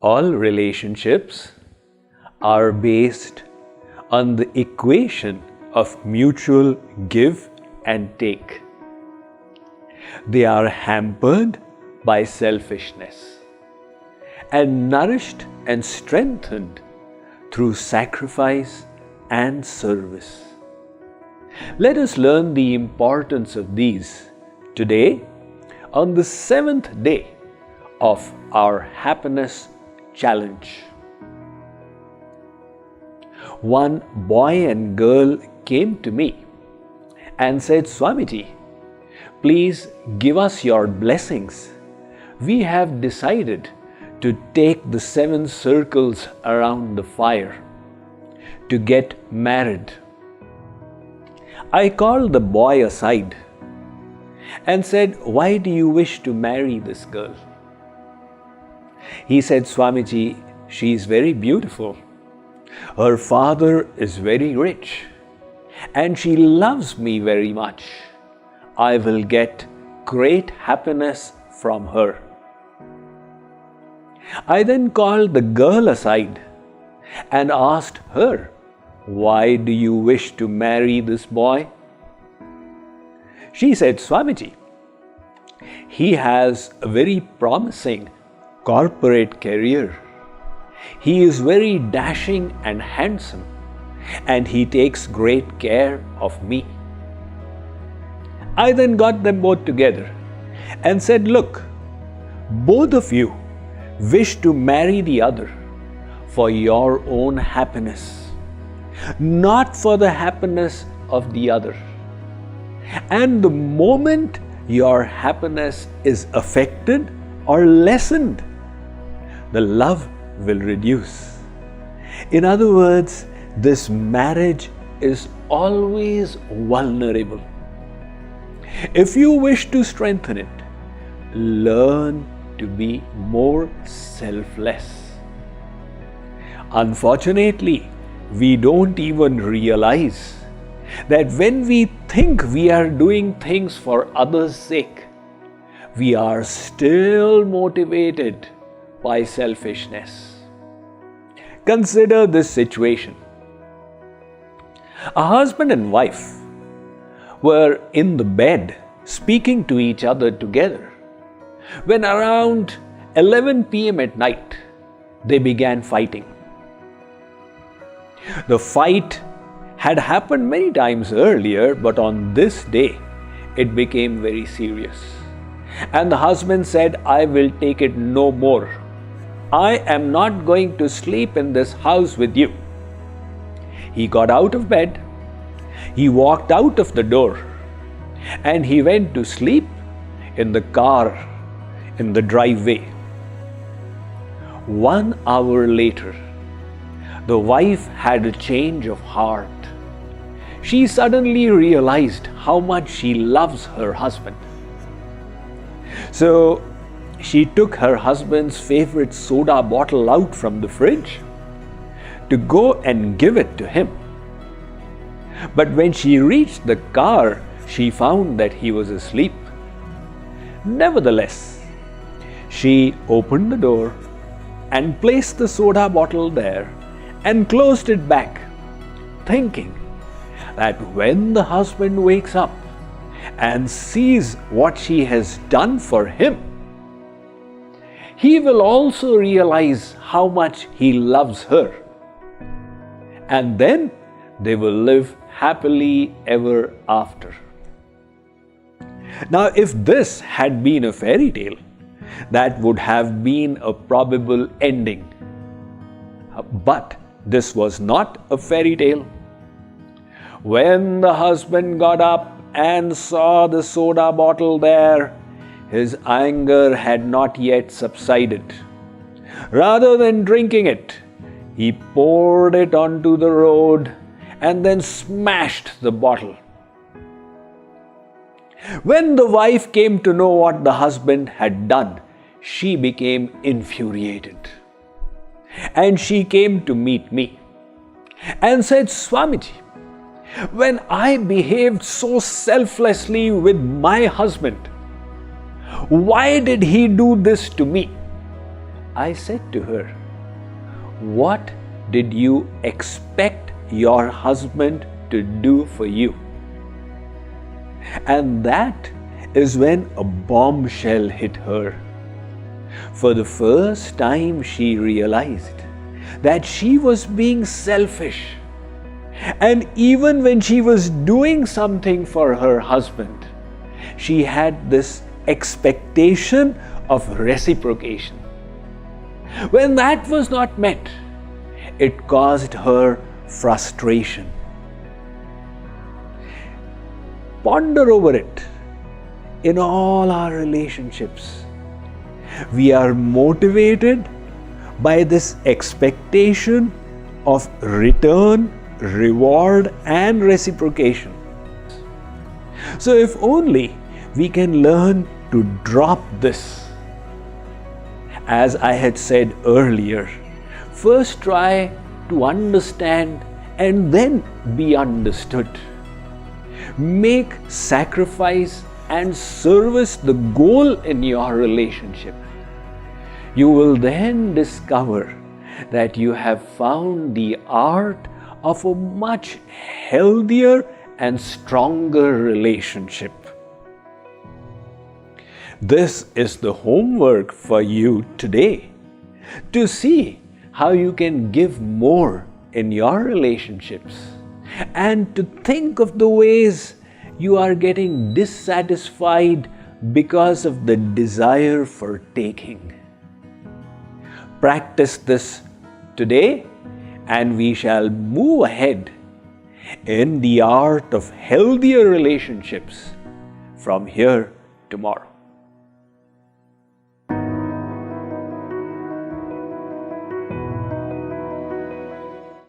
All relationships are based on the equation of mutual give and take. They are hampered by selfishness and nourished and strengthened through sacrifice and service. Let us learn the importance of these today on the 7th day of our happiness challenge. One boy and girl came to me and said, "Swamiji, please give us your blessings. We have decided to take the 7 circles around the fire to get married." I called the boy aside and said, "Why do you wish to marry this girl?" He said, "Swamiji, she is very beautiful. Her father is very rich and she loves me very much. I will get great happiness from her." I then called the girl aside and asked her, "Why do you wish to marry this boy?" She said, "Swamiji, he has a very promising corporate career. He is very dashing and handsome, and he takes great care of me." I then got them both together and said, "Look, both of you wish to marry the other for your own happiness, not for the happiness of the other. And the moment your happiness is affected or lessened, the love will reduce." In other words, this marriage is always vulnerable. If you wish to strengthen it, learn to be more selfless. Unfortunately, we don't even realize that when we think we are doing things for others' sake, we are still motivated by selfishness. Consider this situation. A husband and wife were in the bed speaking to each other together when around 11 p.m. at night they began fighting. The fight had happened many times earlier, but on this day it became very serious. And the husband said, "I will take it no more. I am not going to sleep in this house with you." He got out of bed, he walked out of the door, and he went to sleep in the car in the driveway. 1 hour later, the wife had a change of heart. She suddenly realized how much she loves her husband. So she took her husband's favorite soda bottle out from the fridge to go and give it to him. But when she reached the car, she found that he was asleep. Nevertheless, she opened the door and placed the soda bottle there and closed it back, thinking that when the husband wakes up and sees what she has done for him, he will also realize how much he loves her, and then they will live happily ever after. Now, if this had been a fairy tale, that would have been a probable ending. But this was not a fairy tale. When the husband got up and saw the soda bottle there, his anger had not yet subsided. Rather than drinking it, he poured it onto the road and then smashed the bottle. When the wife came to know what the husband had done, she became infuriated. And she came to meet me and said, "Swamiji, when I behaved so selflessly with my husband, why did he do this to me? I said to her, "What did you expect your husband to do for you?" And that is when a bombshell hit her. For the first time, she realized that she was being selfish. And even when she was doing something for her husband, she had this expectation of reciprocation. When that was not met, it caused her frustration. Ponder over it. In all our relationships, we are motivated by this expectation of return, reward, and reciprocation. So if only we can learn to drop this. As I had said earlier, first try to understand and then be understood. Make sacrifice and service the goal in your relationship. You will then discover that you have found the art of a much healthier and stronger relationship. This is the homework for you today, to see how you can give more in your relationships and to think of the ways you are getting dissatisfied because of the desire for taking. Practice this today, and we shall move ahead in the art of healthier relationships from here tomorrow.